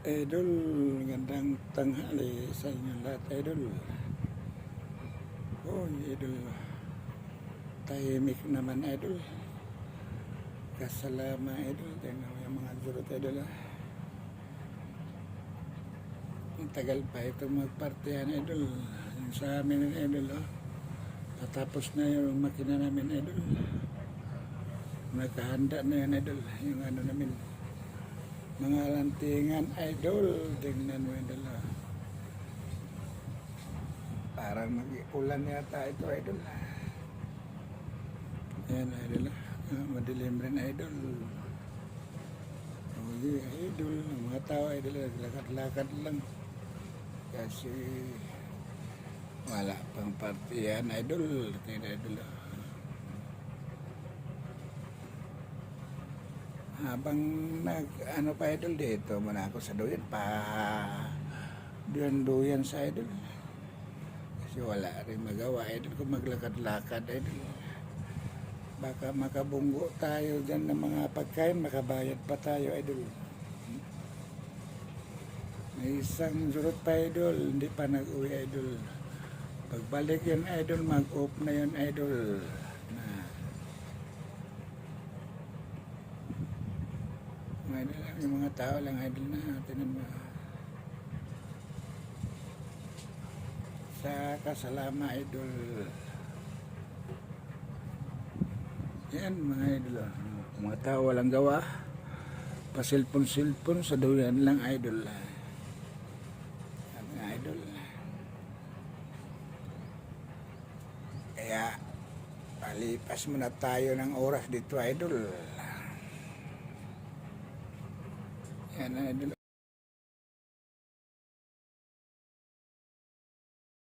Idol, gandang tanghali sa inyo lahat, Idol. Oh, Idol. Tahimik naman, Idol. Kasalama, Idol. Tingnan mo yung mga surot, Idol. Ang tagal pa ito magpartihan, Idol. Yung sa amin, Idol. Tatapos na yung makina namin, Idol. Nakahanda na yan, Idol. Yung ano namin. Mga lantingan, Idol. Tingnan mo, Idol. Parang mag-ulan yata ito, Idol. Ayan, Idol. Madilim rin, Idol. Okay, Idol. Ang mga tao, Idol. Lakad-lakad lang. Kasi wala pang partiyan, Idol. Tingnan, Idol. Habang ano pa, Idol, dito muna ako sa duyan pa duyan sa Idol. Kasi wala rin magawa, Idol, kung maglakad-lakad, Idol. Baka makabunggo tayo dyan ng mga pagkain, makabayad pa tayo, Idol. May isang surot pa, Idol, hindi pa nag-uwi, Idol. Pagbalik yan, Idol, mag-off na yun, Idol. Idol lang, yung mga tao lang, Idol, na tinan mo. Sa kasalama, Idol. Yan, mga Idol. Mga tao walang gawa. Pa-cellphone sa duyan lang, Idol. Yan, mga Idol. Kaya palipas muna tayo ng oras dito, Idol. Yan, Idol.